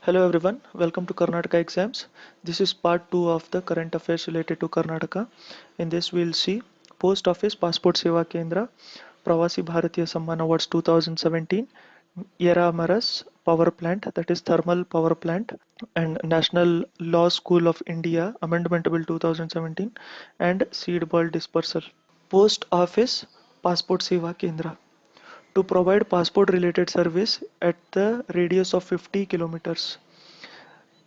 Hello everyone, welcome to Karnataka exams. This is part 2 of the current affairs related to Karnataka. In this we'll see Post Office Passport Seva Kendra, Pravasi Bharatiya Samman Awards 2017, Yera Maras Power Plant, that is Thermal Power Plant, and National Law School of India Amendment Bill 2017, and Seed Ball Dispersal. Post Office Passport Seva Kendra to provide passport related service at the radius of 50 kilometers.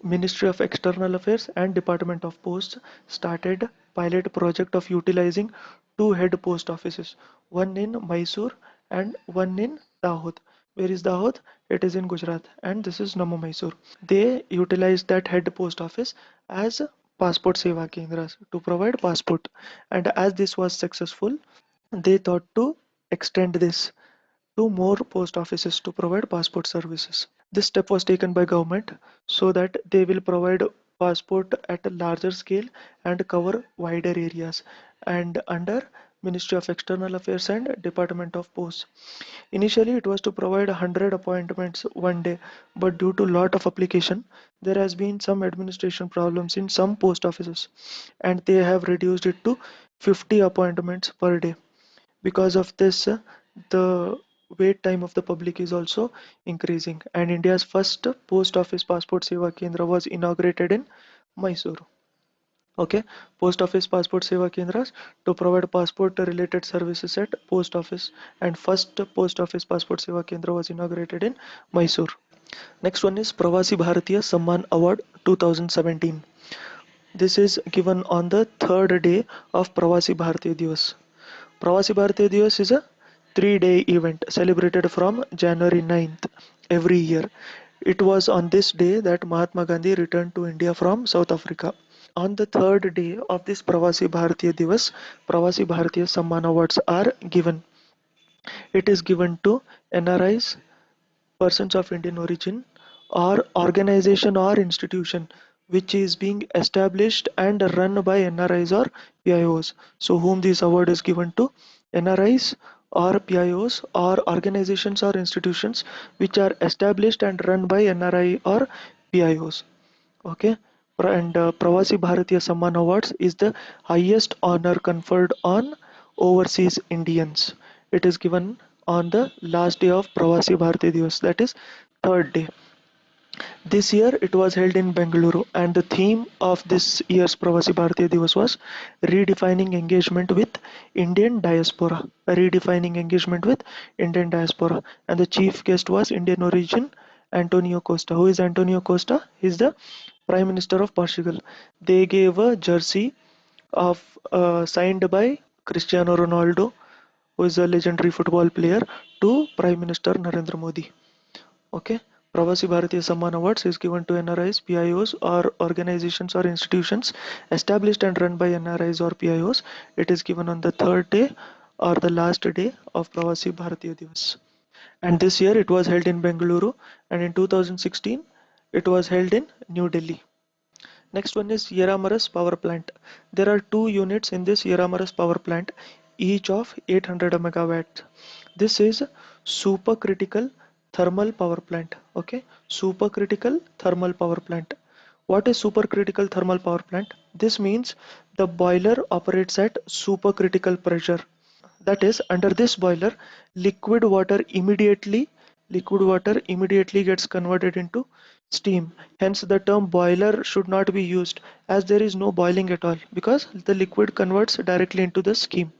Ministry of External Affairs and Department of Posts started pilot project of utilizing two head post offices, one in Mysore and one in Dahod. Where is Dahod? It is in Gujarat, and this is Namo Mysore. They utilized that head post office as passport seva kendras to provide passport, and as this was successful, they thought to extend this to more post offices to provide passport services. This step was taken by government so that they will provide passport at a larger scale and cover wider areas and under Ministry of External Affairs and Department of Posts. Initially it was to provide 100 appointments one day, but due to lot of application there has been some administration problems in some post offices and they have reduced it to 50 appointments per day. Because of this, the wait time of the public is also increasing, and India's first post office passport seva kendra was inaugurated in Mysore. Okay, post office passport seva kendras to provide passport related services at post office, and first post office passport seva kendra was inaugurated in Mysore. Next one is Pravasi Bharatiya Samman Award 2017. This is given on the third day of Pravasi Bharatiya Divas. Pravasi Bharatiya Divas is a 3-day event celebrated from January 9th every year. It was on this day that Mahatma Gandhi returned to India from South Africa. On the third day of this Pravasi Bharatiya Divas, Pravasi Bharatiya Samman Awards are given. It is given to NRIs, persons of Indian origin, or organization or institution which is being established and run by NRIs or PIOs. So, whom this award is given to? NRIs or PIOs or organizations or institutions which are established and run by NRI or PIOs. Okay. And Pravasi Bharatiya Samman Awards is the highest honor conferred on overseas Indians. It is given on the last day of Pravasi Bharatiya Divas, that is third day. This year it was held in Bengaluru, and the theme of this year's Pravasi Bharatiya Divas was redefining engagement with Indian diaspora. Redefining engagement with Indian diaspora, and the chief guest was Indian origin Antonio Costa. Who is Antonio Costa? He is the Prime Minister of Portugal. They gave a jersey of signed by Cristiano Ronaldo, who is a legendary football player, to Prime Minister Narendra Modi. Okay. Pravasi Bharatiya Samman Awards is given to NRIs, PIOs, or organizations or institutions established and run by NRIs or PIOs. It is given on the third day or the last day of Pravasi Bharatiya Divas. And this year it was held in Bengaluru, and in 2016 it was held in New Delhi. Next one is Yeramaras Power Plant. There are two units in this Yeramaras Power Plant, each of 800 megawatts. This is supercritical thermal power plant. Okay, supercritical thermal power plant. What is supercritical thermal power plant? This means the boiler operates at supercritical pressure. That is, under this boiler, liquid water immediately gets converted into steam. Hence, the term boiler should not be used as there is no boiling at all because the liquid converts directly into the steam.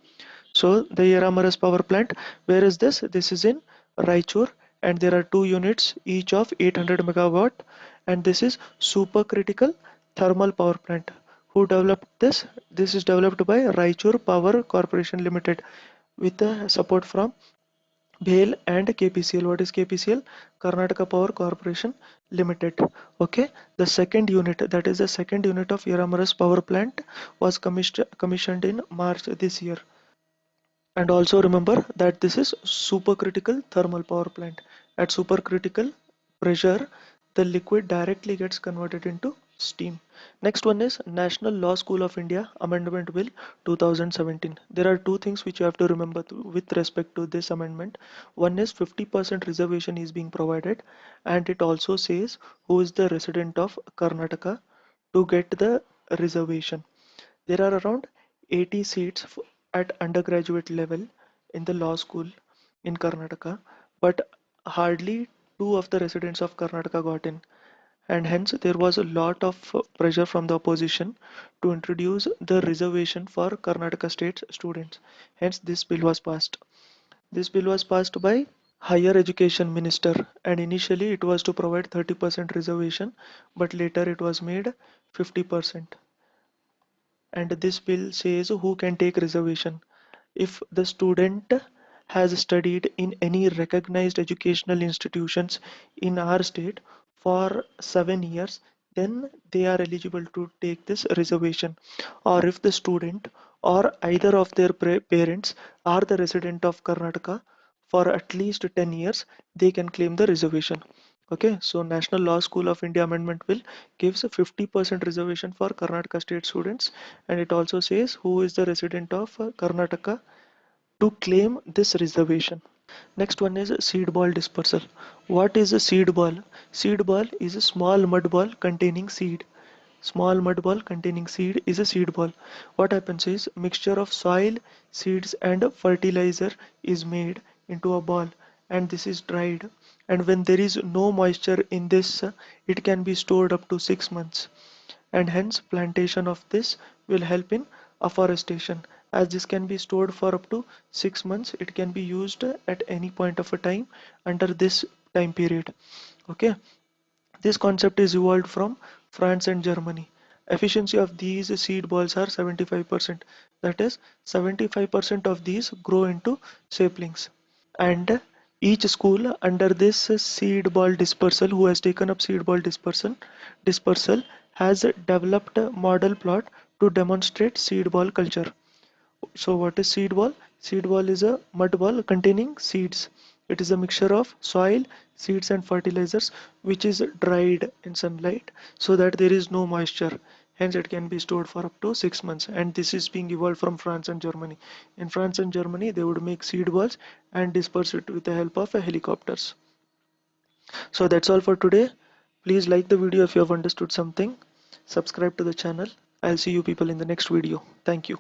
So, the Yeramaras power plant, where is this? This is in Raichur, and there are two units, each of 800 megawatt, and this is supercritical thermal power plant. Who developed this? This is developed by Raichur Power Corporation Limited with the support from BHEL and KPCL. What is KPCL? Karnataka Power Corporation Limited. Okay, the second unit, that is the second unit of Yeramaras power plant, was commissioned in March this year. And also remember that this is supercritical thermal power plant. At supercritical pressure, the liquid directly gets converted into steam. Next one is National Law School of India Amendment Bill 2017. There are two things which you have to remember with respect to this amendment. One is 50% reservation is being provided, and it also says who is the resident of Karnataka to get the reservation. There are around 80 seats at undergraduate level in the law school in Karnataka, but hardly two of the residents of Karnataka got in, and hence there was a lot of pressure from the opposition to introduce the reservation for Karnataka state students. Hence this bill was passed. This bill was passed by higher education minister, and initially it was to provide 30% reservation, but later it was made 50%. And this bill says who can take reservation. If the student has studied in any recognized educational institutions in our state for 7 years, then they are eligible to take this reservation. Or if the student or either of their parents are the resident of Karnataka for at least 10 years, they can claim the reservation. Okay, so National Law School of India Amendment Bill gives a 50% reservation for Karnataka state students, and it also says who is the resident of Karnataka to claim this reservation. Next one is seed ball dispersal. What is a seed ball? Seed ball is a small mud ball containing seed. Small mud ball containing seed is a seed ball. What happens is mixture of soil, seeds and fertilizer is made into a ball, and this is dried, and when there is no moisture in this, it can be stored up to 6 months, and hence plantation of this will help in afforestation. As this can be stored for up to 6 months, it can be used at any point of a time under this time period. Okay, this concept is evolved from France and Germany. Efficiency of these seed balls are 75%. That is, 75% of these grow into saplings. And each school under this seed ball dispersal who has taken up seed ball dispersal has developed a model plot to demonstrate seed ball culture. So what is seed ball? Seed ball is a mud ball containing seeds. It is a mixture of soil, seeds and fertilizers which is dried in sunlight so that there is no moisture. Hence it can be stored for up to 6 months, and this is being evolved from France and Germany. In France and Germany they would make seed balls and disperse it with the help of helicopters. So that's all for today. Please like the video if you have understood something. Subscribe to the channel. I'll see you people in the next video. Thank you.